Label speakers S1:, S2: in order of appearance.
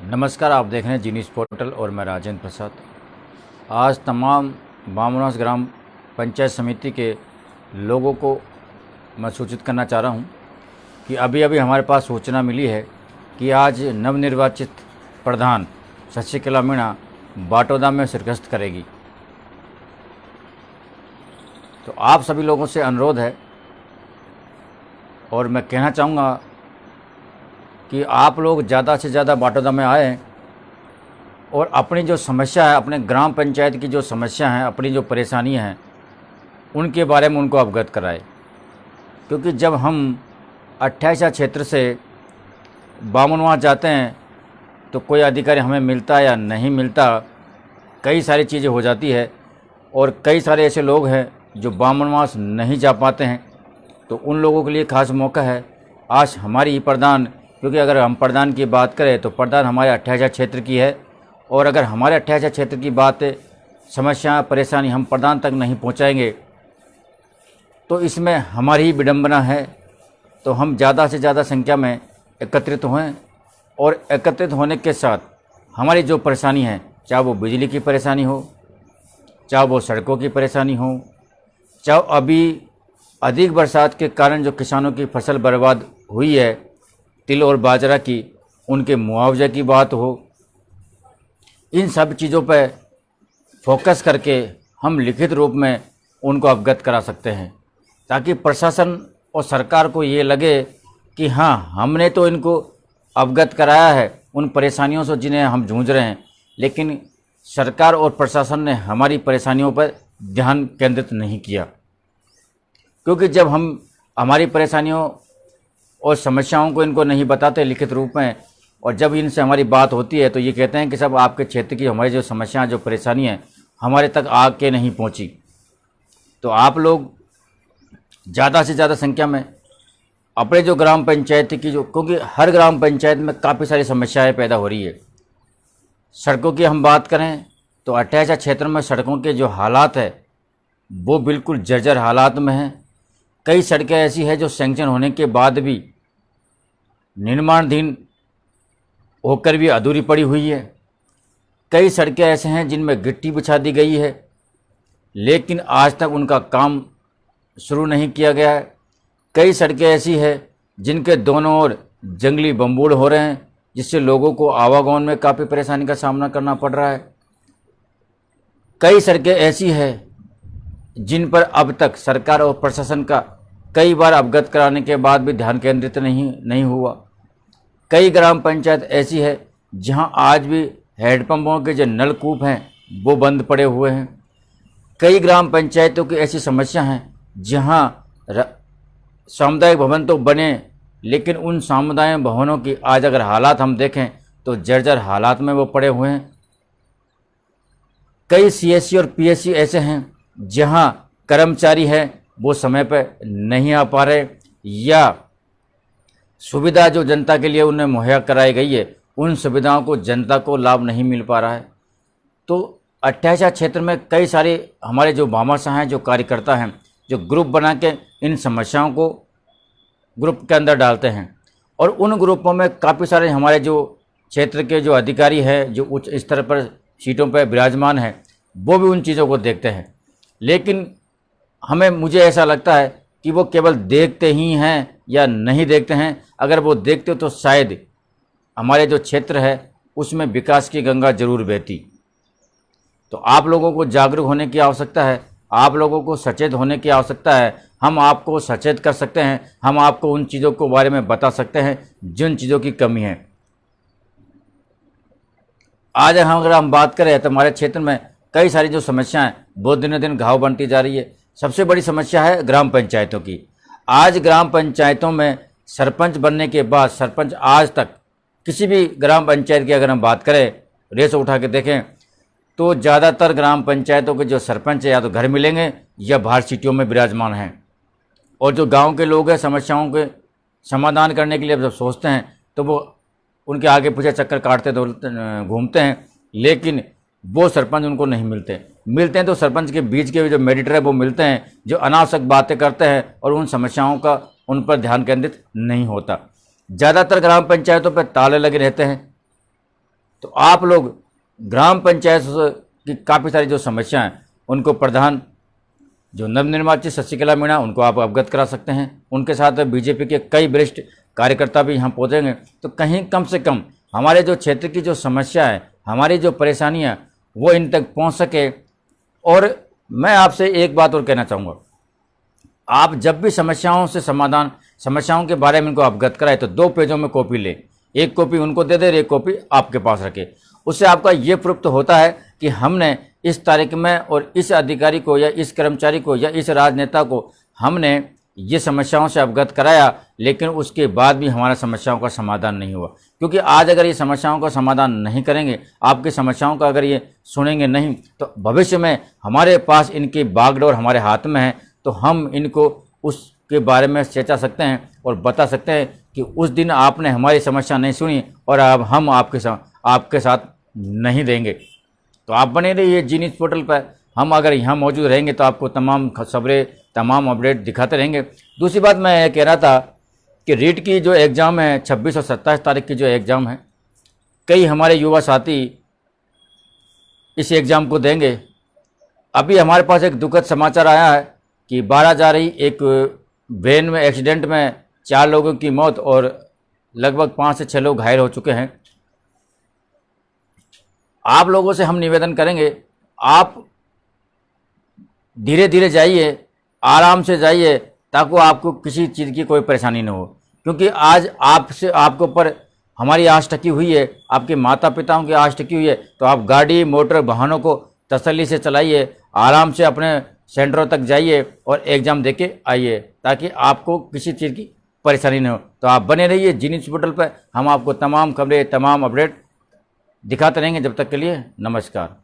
S1: नमस्कार, आप देख रहे हैं जी न्यूज़ पोर्टल और मैं राजेंद्र प्रसाद। आज तमाम बामनवास ग्राम पंचायत समिति के लोगों को मैं सूचित करना चाह रहा हूं कि अभी हमारे पास सूचना मिली है कि आज नवनिर्वाचित प्रधान शशिकला मीणा बाटोदा में शिरकत करेगी। तो आप सभी लोगों से अनुरोध है और मैं कहना चाहूँगा कि आप लोग ज़्यादा से ज़्यादा बाटोदा में आएँ और अपनी जो समस्या है, अपने ग्राम पंचायत की जो समस्या है, अपनी जो परेशानी है, उनके बारे में उनको अवगत कराए। क्योंकि जब हम 28 क्षेत्र से बामनवास जाते हैं तो कोई अधिकारी हमें मिलता या नहीं मिलता, कई सारी चीज़ें हो जाती है और कई सारे ऐसे लोग हैं जो बामनवास नहीं जा पाते हैं। तो उन लोगों के लिए खास मौका है। आज हमारी ही प्रधान, क्योंकि अगर हम प्रधान की बात करें तो प्रधान हमारे 28 क्षेत्र की है और अगर हमारे 28 क्षेत्र की बात समस्या परेशानी हम प्रधान तक नहीं पहुंचाएंगे तो इसमें हमारी ही विडंबना है। तो हम ज़्यादा से ज़्यादा संख्या में एकत्रित हों और एकत्रित होने के साथ हमारी जो परेशानी है, चाहे वो बिजली की परेशानी हो, चाहे वो सड़कों की परेशानी हो, चाहे अभी अधिक बरसात के कारण जो किसानों की फसल बर्बाद हुई है, तिल और बाजरा की, उनके मुआवजे की बात हो, इन सब चीज़ों पर फोकस करके हम लिखित रूप में उनको अवगत करा सकते हैं, ताकि प्रशासन और सरकार को ये लगे कि हाँ, हमने तो इनको अवगत कराया है उन परेशानियों से जिन्हें हम जूझ रहे हैं, लेकिन सरकार और प्रशासन ने हमारी परेशानियों पर ध्यान केंद्रित नहीं किया। क्योंकि जब हम हमारी परेशानियों और समस्याओं को इनको नहीं बताते लिखित रूप में, और जब इनसे हमारी बात होती है तो ये कहते हैं कि सब आपके क्षेत्र की हमारी जो समस्याएं, जो परेशानी है, हमारे तक आके नहीं पहुंची। तो आप लोग ज़्यादा से ज़्यादा संख्या में अपने जो ग्राम पंचायत की क्योंकि हर ग्राम पंचायत में काफ़ी सारी समस्याएं पैदा हो रही है। सड़कों की हम बात करें तो 28 क्षेत्र में सड़कों के जो हालात है वो बिल्कुल जर्जर हालात में हैं। कई सड़कें ऐसी हैं जो सैंक्शन होने के बाद भी निर्माणाधीन होकर भी अधूरी पड़ी हुई है। कई सड़कें ऐसे हैं जिनमें गिट्टी बिछा दी गई है लेकिन आज तक उनका काम शुरू नहीं किया गया है। कई सड़कें ऐसी हैं जिनके दोनों ओर जंगली बम्बूड़ हो रहे हैं, जिससे लोगों को आवागमन में काफ़ी परेशानी का सामना करना पड़ रहा है। कई सड़कें ऐसी हैं जिन पर अब तक सरकार और प्रशासन का कई बार अवगत कराने के बाद भी ध्यान केंद्रित नहीं हुआ। कई ग्राम पंचायत ऐसी है जहां आज भी हैंडपंपों के जो नलकूप हैं वो बंद पड़े हुए हैं। कई ग्राम पंचायतों की ऐसी समस्या हैं जहां सामुदायिक भवन तो बने लेकिन उन सामुदायिक भवनों की आज अगर हालात हम देखें तो जर्जर हालात में वो पड़े हुए हैं। कई सीएससी और पीएससी ऐसे हैं जहां कर्मचारी हैं वो समय पर नहीं आ पा रहे, या सुविधा जो जनता के लिए उन्हें मुहैया कराई गई है उन सुविधाओं को जनता को लाभ नहीं मिल पा रहा है। तो 28 क्षेत्र में कई सारे हमारे जो भामाशाह हैं, जो कार्यकर्ता हैं, जो ग्रुप बना के इन समस्याओं को ग्रुप के अंदर डालते हैं और उन ग्रुपों में काफ़ी सारे हमारे जो क्षेत्र के जो अधिकारी हैं, जो उच्च स्तर पर सीटों पर विराजमान हैं, वो भी उन चीज़ों को देखते हैं। लेकिन मुझे ऐसा लगता है कि वो केवल देखते ही हैं या नहीं देखते हैं। अगर वो देखते तो शायद हमारे जो क्षेत्र है उसमें विकास की गंगा जरूर बहती। तो आप लोगों को जागरूक होने की आवश्यकता है, आप लोगों को सचेत होने की आवश्यकता है। हम आपको सचेत कर सकते हैं, हम आपको उन चीज़ों के बारे में बता सकते हैं जिन चीज़ों की कमी है। आज अगर हम बात करें तो हमारे क्षेत्र में कई सारी जो समस्याएं बहुत दिनों दिन घाव बनती जा रही है। सबसे बड़ी समस्या है ग्राम पंचायतों की। आज ग्राम पंचायतों में सरपंच बनने के बाद सरपंच आज तक किसी भी ग्राम पंचायत की अगर हम बात करें, रेस उठा के देखें तो ज़्यादातर ग्राम पंचायतों के जो सरपंच है या तो घर मिलेंगे या बाहर सिटियों में विराजमान हैं। और जो गांव के लोग हैं समस्याओं के समाधान करने के लिए जब सोचते हैं तो वो उनके आगे पीछे चक्कर काटते घूमते हैं, लेकिन वो सरपंच उनको नहीं मिलते हैं तो सरपंच के बीच के जो मेडिएटर है वो मिलते हैं, जो अनावश्यक बातें करते हैं और उन समस्याओं का उन पर ध्यान केंद्रित नहीं होता। ज़्यादातर ग्राम पंचायतों पर ताले लगे रहते हैं तो आप लोग ग्राम पंचायत की काफ़ी सारी जो समस्या हैं उनको प्रधान जो नवनिर्वाचित शशिकला मीणा उनको आप अवगत करा सकते हैं। उनके साथ बीजेपी के कई वरिष्ठ कार्यकर्ता भी यहाँ पहुँचेंगे, तो कहीं कम से कम हमारे जो क्षेत्र की जो समस्या है, हमारी जो परेशानियाँ वो इन तक पहुँच सके। और मैं आपसे एक बात और कहना चाहूँगा, आप जब भी समस्याओं के बारे में इनको अवगत कराए तो 2 पेजों में कॉपी ले, एक कॉपी उनको दे दे, एक कॉपी आपके पास रखे। उससे आपका ये प्रूफ तो होता है कि हमने इस तारीख में और इस अधिकारी को या इस कर्मचारी को या इस राजनेता को हमने ये समस्याओं से अवगत कराया, लेकिन उसके बाद भी हमारा समस्याओं का समाधान नहीं हुआ। क्योंकि आज अगर ये समस्याओं का समाधान नहीं करेंगे, आपकी समस्याओं का अगर ये सुनेंगे नहीं, तो भविष्य में हमारे पास इनकी बागडोर हमारे हाथ में है, तो हम इनको उसके बारे में चेता सकते हैं और बता सकते हैं कि उस दिन आपने हमारी समस्या नहीं सुनी और अब हम आपके साथ नहीं देंगे। तो आप बने रहिए जी न्यूज़ पोर्टल पर। हम अगर यहाँ मौजूद रहेंगे तो आपको तमाम खबरें, तमाम अपडेट दिखाते रहेंगे। दूसरी बात मैं ये कह रहा था कि रीट की जो एग्ज़ाम है 26 और 27 तारीख की जो एग्ज़ाम है, कई हमारे युवा साथी इस एग्ज़ाम को देंगे। अभी हमारे पास एक दुखद समाचार आया है कि 12 जा रही एक वैन में एक्सीडेंट में 4 लोगों की मौत और लगभग 5 से 6 लोग घायल हो चुके हैं। आप लोगों से हम निवेदन करेंगे, आप धीरे धीरे जाइए, आराम से जाइए, ताकि आपको किसी चीज़ की कोई परेशानी न हो। क्योंकि आज आपके ऊपर हमारी आस टकी हुई है, आपके माता पिताओं की आस टकी हुई है। तो आप गाड़ी मोटर वाहनों को तसल्ली से चलाइए, आराम से अपने सेंटरों तक जाइए और एग्ज़ाम देके आइए, ताकि आपको किसी चीज़ की परेशानी न हो। तो आप बने रहिए जी न्यूज़ पोर्टल पर। हम आपको तमाम खबरें, तमाम अपडेट दिखाते रहेंगे। जब तक के लिए नमस्कार।